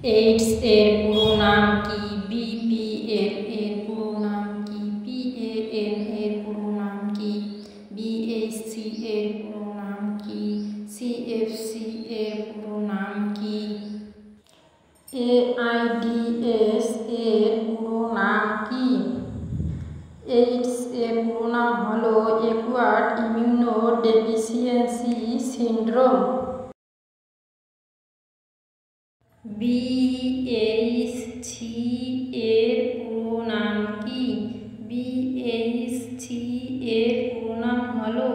AIDS এর পুরো নাম কি? বিপিএল এর পুরো নাম কি? পিএএন এর পুরো নাম কি? বিএইচসি এর পুরো নাম কি? সিএফসি এর পুরো নাম কি? AIDS এর পুরো নাম কি? এইডস এর পুরো নাম হলো অ্যাকুয়ার্ড ইমিউনোডেফিসিয়েন্সি সিন্ড্রোম। বিএইচসি এর পুরো নাম কি? বিএইচসি এর পুরো নাম হলো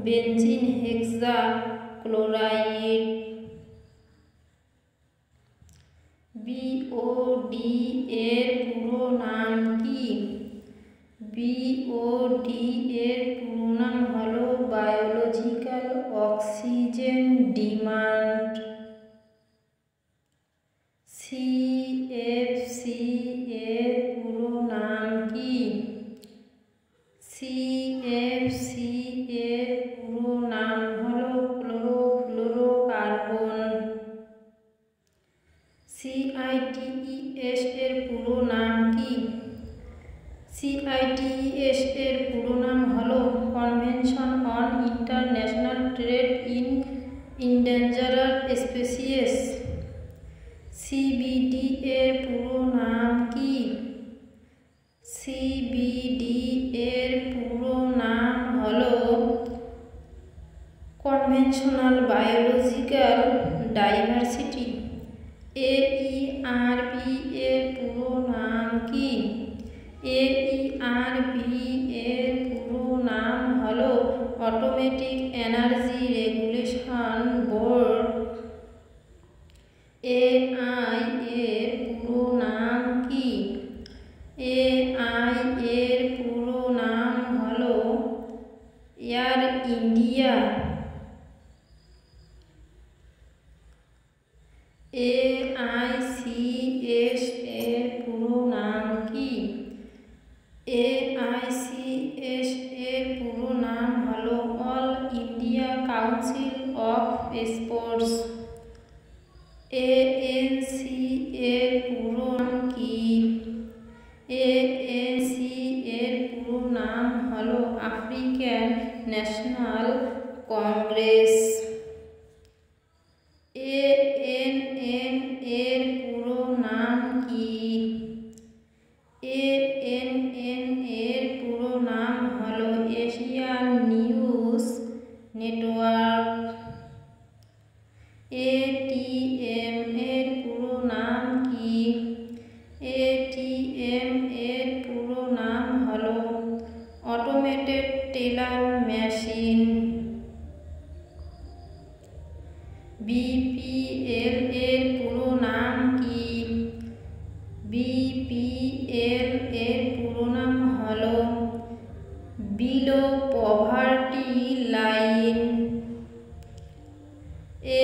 বেনজিন হেক্সাক্লোরাইড। বিওডি এর পুরো নাম কি? বিওডি এর পুরো নাম হলো বায়োলজিক্যাল অক্সিজেন ডিমান্ড। সিএফসি এর পুরো নাম কি? সিএফসি এর পুরো নাম হলো ক্লোরোফ্লোরোকার্বন। সিআইটিইএস এর পুরো নাম কি? সিআইটিইএস এর পুরো নাম হলো convention on international trade in endangered species. CBD এর পুরো নাম কি? সিবিডি এর পুরো নাম হলো কনভেনশনাল বায়োলজিক্যাল ডাইভার্সিটি। এইআরবি এর পুরো নাম কি? এইআরবি এর পুরো নাম হলো automatic energy regulation board. AI এর পুরো নাম কি? এআই এর পুরো নাম হলো এয়ার ইন্ডিয়া। এআইসিএস এর পুরো নাম কি? এআইসিএস এর পুরো নাম হলো all India council of sports. ANC এর পুরো নাম কি? এএনসি এর পুরো নাম হলো আফ্রিকান ন্যাশনাল কংগ্রেস। এএনএন এর পুরো নাম কি? এএনএন এর পুরো নাম হলো এশিয়ান নিউজ নেটওয়ার্ক। এটিএম এর পুরো নাম কি? এটিএম এর পুরো নাম হলো অটোমেটেড টেলার মেশিন। বিপিএল এর পুরো নাম কি? বিপিএল এর পুরো নাম হলো বিলো পভার্টি লাইন।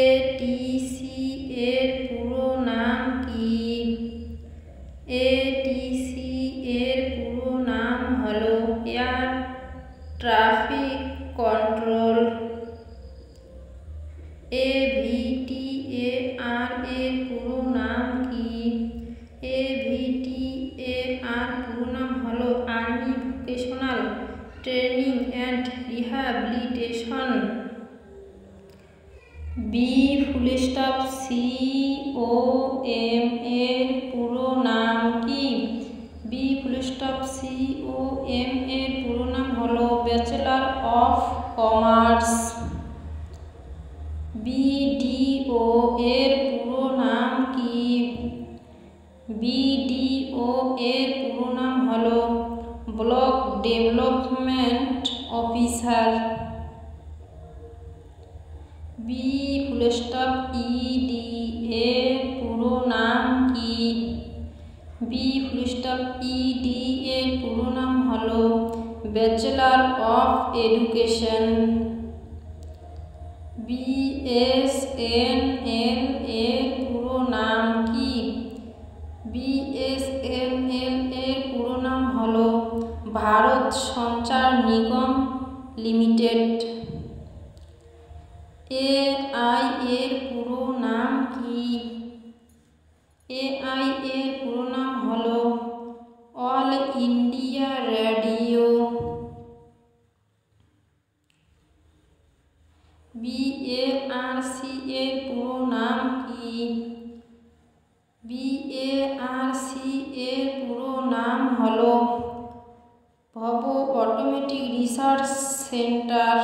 এটিসি এর পুরো নাম কি? এটিসি এর পুরো নাম হলো এয়ার ট্রাফিক কন্ট্রোল। এভিটিএআর এর পুরো নাম কি? এভিটিএআর পুরো নাম হলো army vocational training and rehabilitation. COM এর পুরো নাম কি? সিওএম এর পুরো নাম হলো ব্যাচেলর অফ কমার্স। বিডিও এর পুরো নাম কি? বিডিও এর পুরো নাম হলো ব্লক ডেভেলপমেন্ট অফিসার। বিইডি এর পুরো নাম কি? বিইডি এর পুরো নাম হলো ব্যাচেলর অফ এডুকেশন। বিএসএনএল এর পুরো নাম কি? বিএসএনএল এর পুরো নাম হলো ভারত সঞ্চার নিগম লিমিটেড। এআই এর পুরো নাম কি? AI এর পুরো নাম হলো অল ইন্ডিয়া রেডিও। BARC এর পুরো নাম কি? BARC এর পুরো নাম হলো ভাভো অটোমেটিক রিসার্চ সেন্টার।